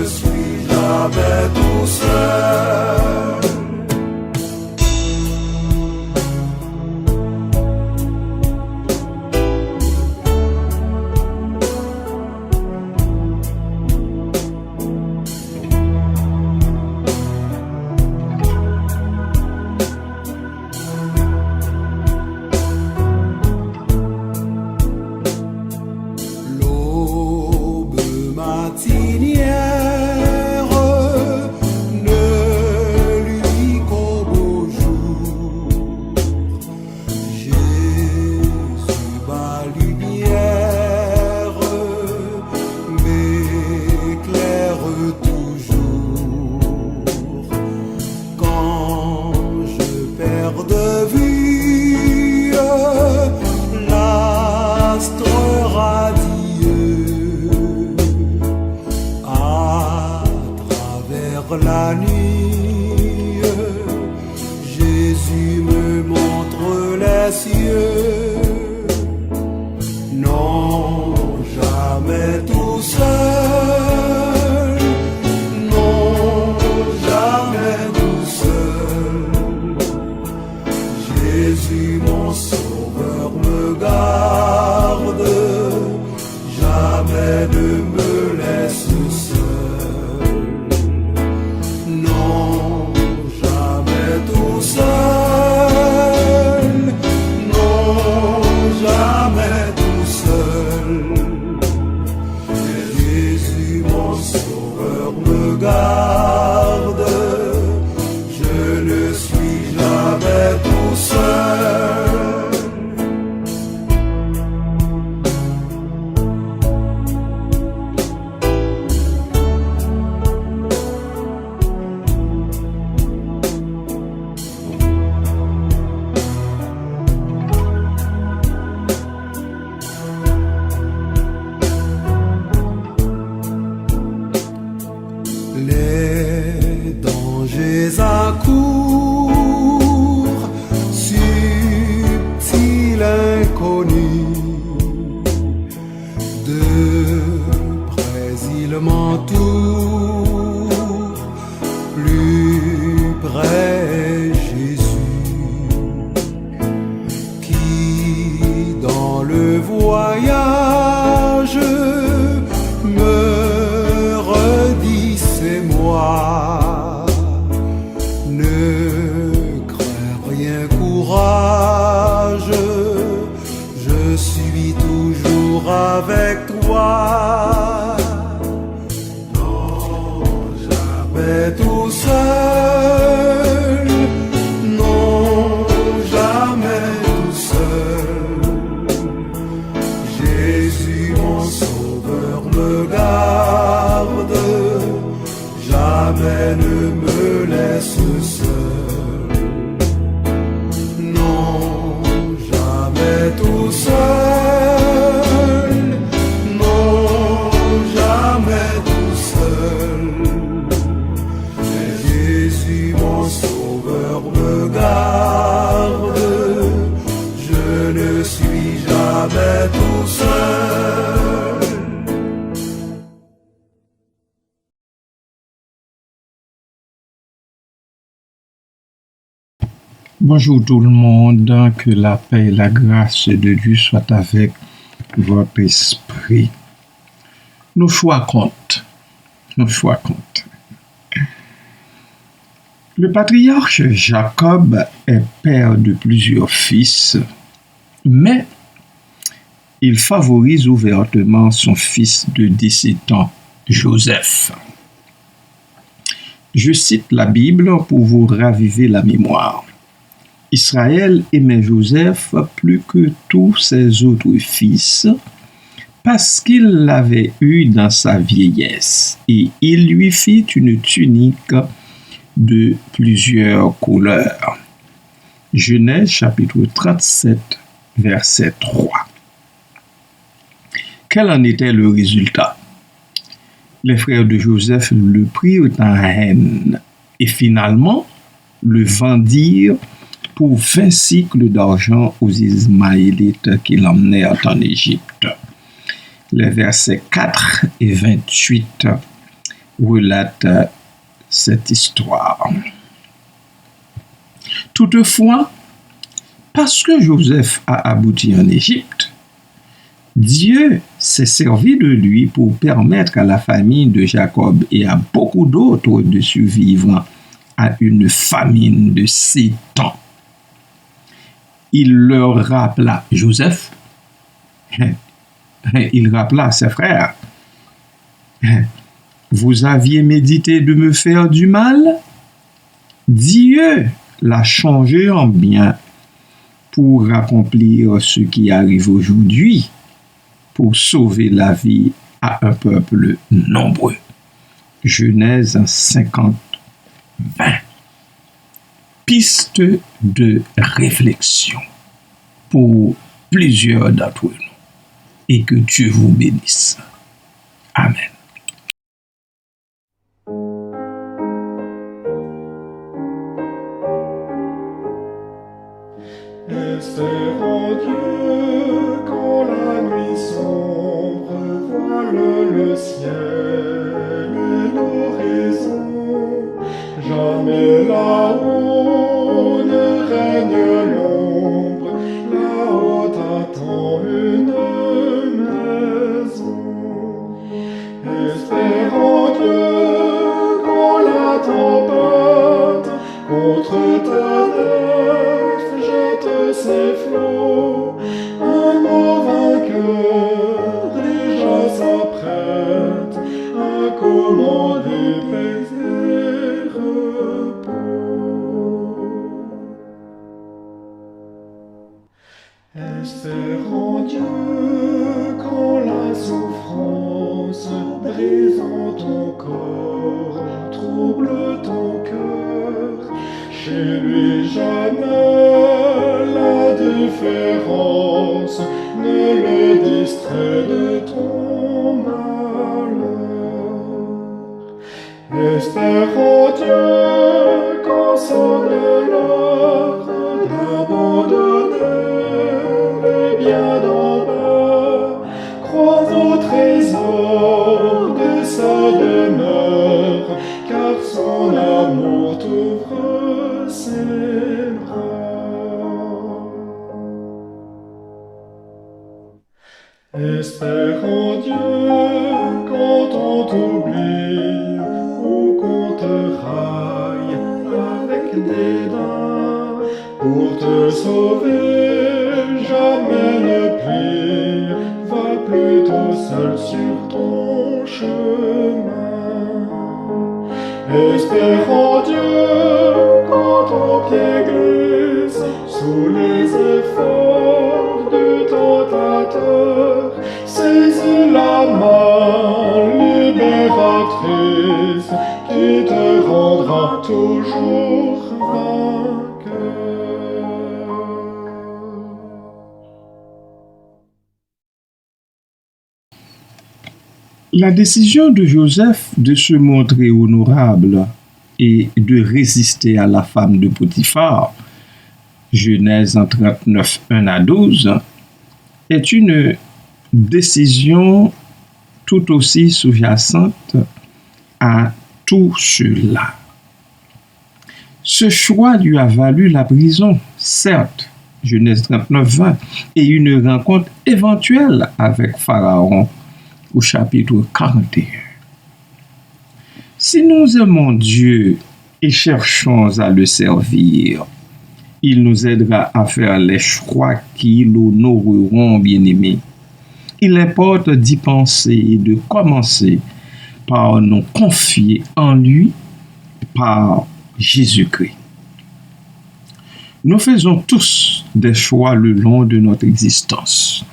ne suis jamais tout seul. La nuit, Jésus me montre les cieux. Non, jamais tout seul. Non, jamais tout seul. Jésus, mon sauveur, me garde. Jamais ne me laisse seul. Garde, je ne suis jamais tout seul. Les dangers accourent, subtils, inconnus. De près ils m'entourent, plus près Jésus, qui dans le voyage me redit c'est moi. Ne crains rien, courage, je suis toujours avec toi. Non, jamais tout seul. Non, jamais tout seul. Jésus, mon sauveur, me garde. Jamais ne me laisse seul. Non, jamais tout seul. Non, jamais tout seul. Jésus, mon sauveur, me garde. Je ne suis jamais tout seul. Bonjour tout le monde, que la paix et la grâce de Dieu soient avec votre esprit. Nos choix comptent. Nos choix comptent. Le patriarche Jacob est père de plusieurs fils, mais il favorise ouvertement son fils de 17 ans, Joseph. Je cite la Bible pour vous raviver la mémoire. Israël aimait Joseph plus que tous ses autres fils parce qu'il l'avait eu dans sa vieillesse et il lui fit une tunique de plusieurs couleurs. Genèse chapitre 37, verset 3. Quel en était le résultat? Les frères de Joseph le prirent en haine et finalement le vendirent pour 20 cycles d'argent aux Ismaélites qui l'emmenèrent en Égypte. Les versets 4 et 28 relate cette histoire. Toutefois, parce que Joseph a abouti en Égypte, Dieu s'est servi de lui pour permettre à la famille de Jacob et à beaucoup d'autres de survivre à une famine de 7 ans. Il leur rappela, Joseph, il rappela à ses frères, vous aviez médité de me faire du mal? Dieu l'a changé en bien pour accomplir ce qui arrive aujourd'hui, pour sauver la vie à un peuple nombreux. Genèse 50, 20. Piste de réflexion pour plusieurs d'entre nous. Et que Dieu vous bénisse. Amen. Espérons Dieu quand la nuit sombre voile le ciel et l'horizon. Jamais là-haut ne règne l'ombre, là-haut attend une maison. Espérons Dieu quand la tempête contre ta nef jette ses flots, un mot vainqueur déjà s'apprête à commander paix et repos. Espérons Dieu quand la souffrance brisant ton corps trouble ton cœur. Chez lui jamais la différence ne le distrait de ton malheur. Espérons Dieu quand sonne l'heure d'abandonner les biens d'en bas, crois au trésor de sa demeure, car son amour t'ouvre ses bras. Espérons Dieu quand on t'oublie ou qu'on te raille avec dédain, pour te sauver jamais ne plie, va plutôt seul sur ton chemin. Espérons Dieu quand ton pied glisse sous les efforts du tentateur, saisis la main libératrice qui te rendra toujours vainqueur. La décision de Joseph de se montrer honorable et de résister à la femme de Potiphar, Genèse 39, 1 à 12, est une décision tout aussi sous-jacente à tout cela. Ce choix lui a valu la prison, certes, Genèse 39, 20, et une rencontre éventuelle avec Pharaon au chapitre 41. Si nous aimons Dieu et cherchons à le servir, il nous aidera à faire les choix qui l'honoreront, bien-aimés. Il importe d'y penser et de commencer par nous confier en lui, par Jésus-Christ. Nous faisons tous des choix le long de notre existence.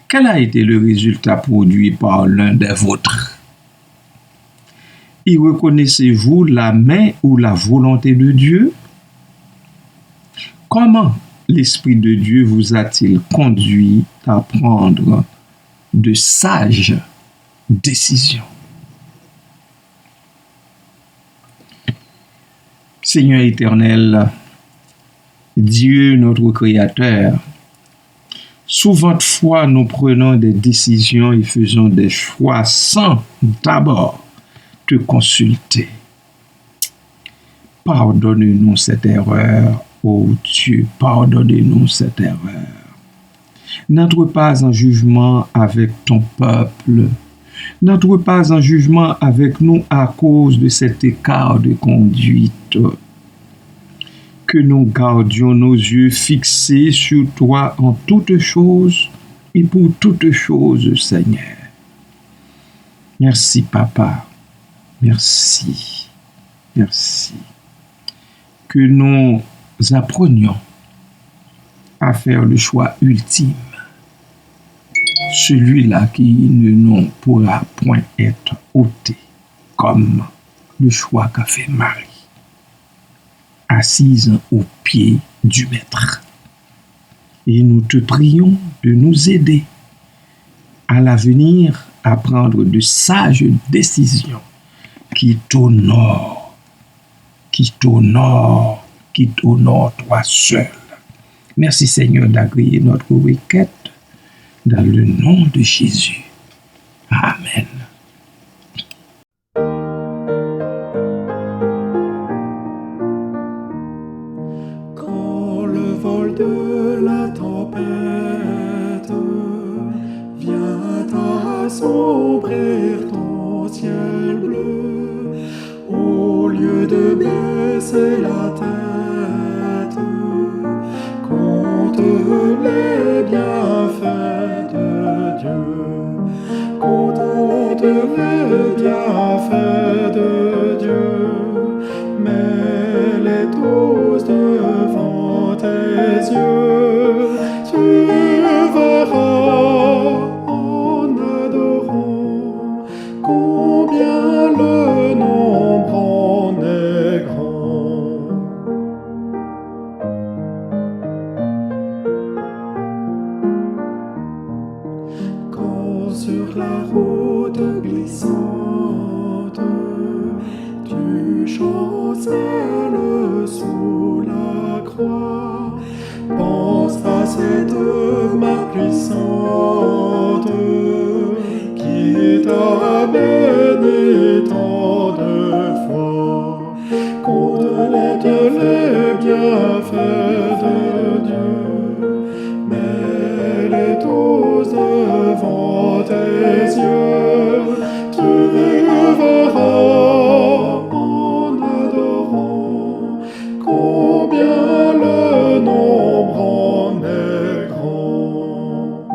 Quel a été le résultat produit par l'un des vôtres? Y reconnaissez-vous la main ou la volonté de Dieu? Comment l'Esprit de Dieu vous a-t-il conduit à prendre de sages décisions? Seigneur éternel, Dieu notre Créateur, Souvent de fois, nous prenons des décisions et faisons des choix sans d'abord te consulter. Pardonne-nous cette erreur, ô Dieu, pardonne-nous cette erreur. N'entre pas en jugement avec ton peuple. N'entre pas en jugement avec nous à cause de cet écart de conduite. Que nous gardions nos yeux fixés sur toi en toutes choses et pour toutes choses, Seigneur. Merci, Papa. Merci. Merci. Que nous apprenions à faire le choix ultime, celui-là qui ne nous pourra point être ôté, comme le choix qu'a fait Marie, assise aux pieds du Maître. Et nous te prions de nous aider à l'avenir à prendre de sages décisions qui t'honorent toi seul. Merci Seigneur d'agréer notre requête dans le nom de Jésus. Amen. Quand le vol de la tempête vient assombrir ton ciel bleu, au lieu de baisser la tête, compte les bienfaits de Dieu, compte les bienfaits de Dieu, mets les tous devant tes yeux, tu verras en adorant combien le nombre en est grand. Quand sur la route glissante tu chancelles sous la croix, pense à cette main puissante qui t'a béni tant de fois. Compte les bienfaits de Dieu, mets-les tous devant tes yeux, tu verras en adorant combien le nombre en est grand.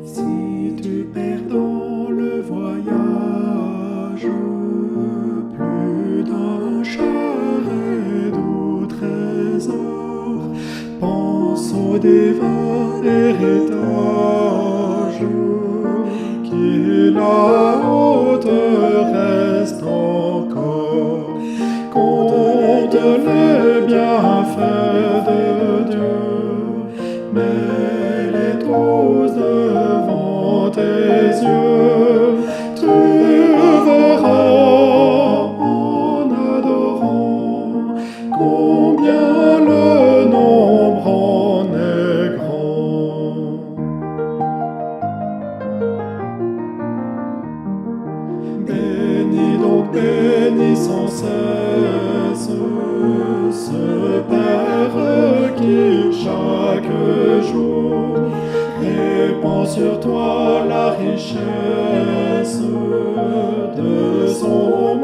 Si tu perds dans le voyage plus d'un cher et doux trésor, pense au divin héritage qui là-haut te reste encore. Compte les bienfaits de Dieu, mets-les tous devant tes yeux, tu verras en adorant combien le nombre en est grand. Bénis donc, bénis sans cesse ce Père qui chaque jour répand sur toi la richesse de son